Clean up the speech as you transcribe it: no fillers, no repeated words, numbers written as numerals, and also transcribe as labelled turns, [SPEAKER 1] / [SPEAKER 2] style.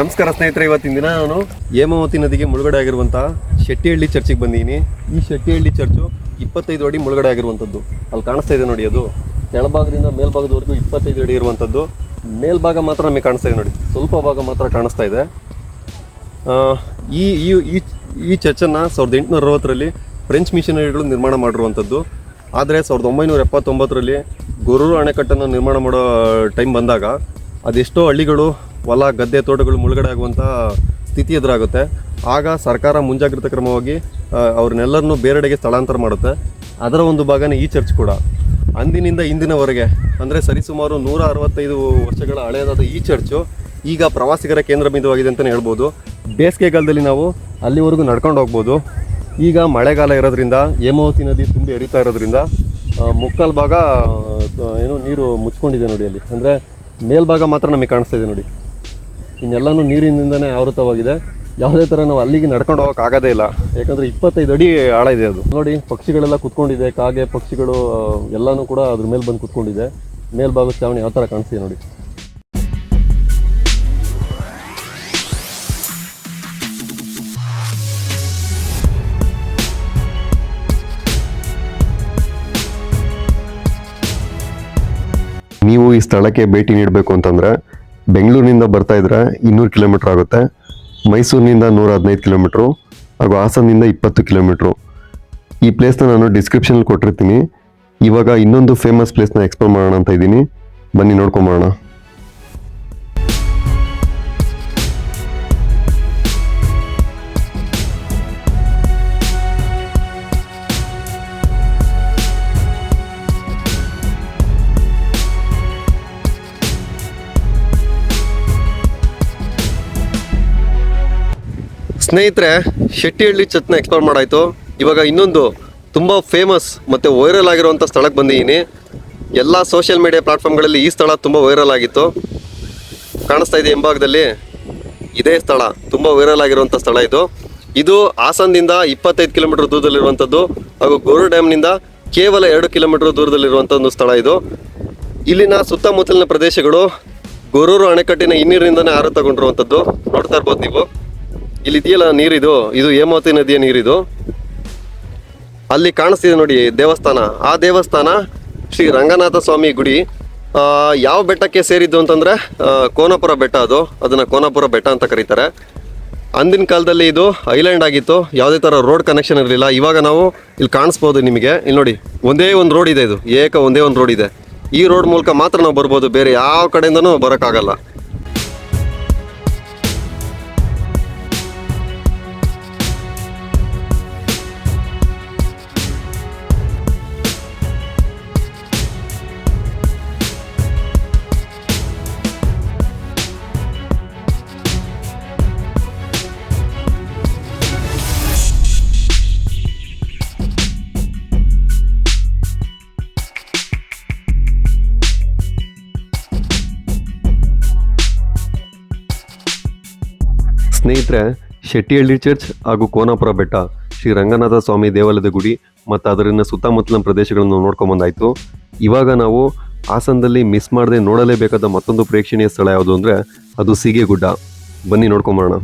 [SPEAKER 1] ನಮಸ್ಕಾರ ಸ್ನೇಹಿತರೆ, ಇವತ್ತಿನ ದಿನ ನಾನು ಹೇಮಾವತಿ ನದಿಗೆ ಮುಳುಗಡೆ ಆಗಿರುವಂತಹ ಶೆಟ್ಟಿಹಳ್ಳಿ ಚರ್ಚಿಗೆ ಬಂದಿದ್ದೀನಿ. ಈ ಶೆಟ್ಟಿಹಳ್ಳಿ ಚರ್ಚು 25 ಅಡಿ ಮುಳುಗಡೆ ಆಗಿರುವಂಥದ್ದು. ಅಲ್ಲಿ ಕಾಣಿಸ್ತಾ ಇದೆ ನೋಡಿ, ಅದು ಕೆಳಭಾಗದಿಂದ ಮೇಲ್ಭಾಗದವರೆಗೂ 25 ಅಡಿ ಇರುವಂಥದ್ದು. ಮೇಲ್ಭಾಗ ಮಾತ್ರ ನಮಗೆ ಕಾಣಿಸ್ತಾ ಇದೆ ನೋಡಿ, ಸ್ವಲ್ಪ ಭಾಗ ಮಾತ್ರ ಕಾಣಿಸ್ತಾ ಇದೆ. ಈ ಚರ್ಚನ್ನು 1860ರಲ್ಲಿ ಫ್ರೆಂಚ್ ಮಿಷನರಿಗಳು ನಿರ್ಮಾಣ ಮಾಡಿರುವಂಥದ್ದು. ಆದರೆ 1979ರಲ್ಲಿ ಗೊರೂರು ಅಣೆಕಟ್ಟನ್ನು ನಿರ್ಮಾಣ ಮಾಡೋ ಟೈಮ್ ಬಂದಾಗ ಅದೆಷ್ಟೋ ಹಳ್ಳಿಗಳು, ಹೊಲ ಗದ್ದೆ ತೋಟಗಳು ಮುಳುಗಡೆ ಆಗುವಂಥ ಸ್ಥಿತಿ ಎದುರಾಗುತ್ತೆ. ಆಗ ಸರ್ಕಾರ ಮುಂಜಾಗ್ರತಾ ಕ್ರಮವಾಗಿ ಅವ್ರನ್ನೆಲ್ಲರನ್ನೂ ಬೇರೆಡೆಗೆ ಸ್ಥಳಾಂತರ ಮಾಡುತ್ತೆ. ಅದರ ಒಂದು ಭಾಗನೇ ಈ ಚರ್ಚ್ ಕೂಡ. ಅಂದಿನಿಂದ ಇಂದಿನವರೆಗೆ ಅಂದರೆ ಸರಿಸುಮಾರು 165 ವರ್ಷಗಳ ಹಳೆಯದಾದ ಈ ಚರ್ಚು ಈಗ ಪ್ರವಾಸಿಗರ ಕೇಂದ್ರ ಬಿಂದುವಾಗಿದೆ ಅಂತಲೇ ಹೇಳ್ಬೋದು. ಬೇಸಿಗೆಗಾಲದಲ್ಲಿ ನಾವು ಅಲ್ಲಿವರೆಗೂ ನಡ್ಕೊಂಡು ಹೋಗ್ಬೋದು. ಈಗ ಮಳೆಗಾಲ ಇರೋದ್ರಿಂದ ಹೇಮಾವತಿ ನದಿ ತುಂಬಿ ಹರಿತಾ ಇರೋದ್ರಿಂದ ಮುಕ್ಕಾಲು ಭಾಗ ನೀರು ಮುಚ್ಕೊಂಡಿದೆ ನೋಡಿ. ಅಲ್ಲಿ ಅಂದರೆ ಮೇಲ್ಭಾಗ ಮಾತ್ರ ನಮಗೆ ಕಾಣಿಸ್ತಾ ಇದೆ ನೋಡಿ. ಇನ್ನೆಲ್ಲನೂ ನೀರಿನಿಂದನೇ ಆವೃತವಾಗಿದೆ. ಯಾವುದೇ ಥರ ನಾವು ಅಲ್ಲಿಗೆ ನಡ್ಕೊಂಡು ಹೋಗೋಕ್ಕಾಗೋದೇ ಇಲ್ಲ, ಯಾಕಂದರೆ 25 ಅಡಿ ಆಳ ಇದೆ ಅದು. ನೋಡಿ, ಪಕ್ಷಿಗಳೆಲ್ಲ ಕುತ್ಕೊಂಡಿದೆ, ಕಾಗೆ ಪಕ್ಷಿಗಳು ಎಲ್ಲನೂ ಕೂಡ ಅದ್ರ ಮೇಲೆ ಬಂದು ಕುತ್ಕೊಂಡಿದೆ. ಮೇಲ್ಭಾಗದ ಚಾವಣಿ ಯಾವ ಥರ ಕಾಣಿಸ್ತಿದೆ ನೋಡಿ. ನೀವು ಈ ಸ್ಥಳಕ್ಕೆ ಭೇಟಿ ನೀಡಬೇಕು ಅಂತಂದರೆ ಬೆಂಗಳೂರಿನಿಂದ ಬರ್ತಾ ಇದ್ರೆ 200 ಕಿಲೋಮೀಟ್ರ್ ಆಗುತ್ತೆ, ಮೈಸೂರಿನಿಂದ 115 ಕಿಲೋಮೀಟ್ರು ಹಾಗೂ ಹಾಸನದಿಂದ 20 ಕಿಲೋಮೀಟ್ರು. ಈ ಪ್ಲೇಸ್ನ ನಾನು ಡಿಸ್ಕ್ರಿಪ್ಷನಲ್ಲಿ ಕೊಟ್ಟಿರ್ತೀನಿ. ಇವಾಗ ಇನ್ನೊಂದು ಫೇಮಸ್ ಪ್ಲೇಸ್ನ ಎಕ್ಸ್ಪ್ಲೋರ್ ಮಾಡೋಣ ಅಂತ ಇದ್ದೀನಿ, ಬನ್ನಿ ನೋಡ್ಕೊಂಬರೋಣ. ಸ್ನೇಹಿತರೆ, ಶೆಟ್ಟಿಹಳ್ಳಿ ಚರ್ಚ್ನ ಎಕ್ಸ್ಪ್ಲೋರ್ ಮಾಡಾಯಿತು. ಇವಾಗ ಇನ್ನೊಂದು ತುಂಬ ಫೇಮಸ್ ಮತ್ತು ವೈರಲ್ ಆಗಿರುವಂಥ ಸ್ಥಳಕ್ಕೆ ಬಂದಿದ್ದೀನಿ. ಎಲ್ಲ ಸೋಷಿಯಲ್ ಮೀಡಿಯಾ ಪ್ಲಾಟ್ಫಾರ್ಮ್ಗಳಲ್ಲಿ ಈ ಸ್ಥಳ ತುಂಬ ವೈರಲ್ ಆಗಿತ್ತು. ಕಾಣಿಸ್ತಾ ಇದೆ ಹಿಂಭಾಗದಲ್ಲಿ, ಇದೇ ಸ್ಥಳ ತುಂಬ ವೈರಲ್ ಆಗಿರುವಂಥ ಸ್ಥಳ ಇದು. ಇದು ಹಾಸನದಿಂದ 25 ಕಿಲೋಮೀಟರ್ ದೂರದಲ್ಲಿರುವಂಥದ್ದು ಹಾಗೂ ಗೊರೂರು ಡ್ಯಾಮ್ನಿಂದ ಕೇವಲ 2 ಕಿಲೋಮೀಟರ್ ದೂರದಲ್ಲಿರುವಂಥ ಒಂದು ಸ್ಥಳ ಇದು. ಇಲ್ಲಿನ ಸುತ್ತಮುತ್ತಲಿನ ಪ್ರದೇಶಗಳು ಗೊರೂರು ಅಣೆಕಟ್ಟಿನ ಹಿನ್ನೀರಿನಿಂದನೇ ಆವೃತಗೊಂಡಿರುವಂಥದ್ದು. ನೋಡ್ತಾ ಇರ್ಬೋದು ನೀವು, ಇಲ್ಲಿ ಇದೆಯಲ್ಲ ನೀರಿದು, ಇದು ಹೇಮಾವತಿ ನದಿಯ ನೀರಿದು. ಅಲ್ಲಿ ಕಾಣಿಸ್ತಿದೆ ನೋಡಿ ದೇವಸ್ಥಾನ. ಆ ದೇವಸ್ಥಾನ ಶ್ರೀ ರಂಗನಾಥ ಸ್ವಾಮಿ ಗುಡಿ. ಯಾವ ಬೆಟ್ಟಕ್ಕೆ ಸೇರಿದ್ದು ಅಂತಂದರೆ ಕೋನಪುರ ಬೆಟ್ಟ. ಅದನ್ನು ಕೋನಪುರ ಬೆಟ್ಟ ಅಂತ ಕರೀತಾರೆ. ಅಂದಿನ ಕಾಲದಲ್ಲಿ ಇದು ಐಲ್ಯಾಂಡ್ ಆಗಿತ್ತು, ಯಾವುದೇ ಥರ ರೋಡ್ ಕನೆಕ್ಷನ್ ಇರಲಿಲ್ಲ. ಇವಾಗ ನಾವು ಇಲ್ಲಿ ಕಾಣಿಸ್ಬೋದು ನಿಮಗೆ. ಇಲ್ಲಿ ನೋಡಿ, ಒಂದೇ ಒಂದು ರೋಡ್ ಇದೆ, ಇದು ಒಂದೇ ಒಂದು ರೋಡ್ ಇದೆ. ಈ ರೋಡ್ ಮೂಲಕ ಮಾತ್ರ ನಾವು ಬರ್ಬೋದು, ಬೇರೆ ಯಾವ ಕಡೆಯಿಂದನೂ ಬರೋಕ್ಕಾಗಲ್ಲ. ಸ್ನೇಹಿತರೆ, ಶೆಟ್ಟಿಹಳ್ಳಿ ಚರ್ಚ್ ಹಾಗೂ ಕೋನಪುರ ಬೆಟ್ಟ, ಶ್ರೀ ರಂಗನಾಥ ಸ್ವಾಮಿ ದೇವಾಲಯದ ಗುಡಿ ಮತ್ತು ಅದರಿಂದ ಸುತ್ತಮುತ್ತಲಿನ ಪ್ರದೇಶಗಳನ್ನು ನೋಡ್ಕೊಂಬಂದಾಯಿತು. ಇವಾಗ ನಾವು ಹಾಸನದಲ್ಲಿ ಮಿಸ್ ಮಾಡದೆ ನೋಡಲೇಬೇಕಾದ ಮತ್ತೊಂದು ಪ್ರೇಕ್ಷಣೀಯ ಸ್ಥಳ ಯಾವುದು ಅಂದರೆ ಅದು ಸೀಗೆಗುಡ್ಡ. ಬನ್ನಿ ನೋಡ್ಕೊಂಬರೋಣ.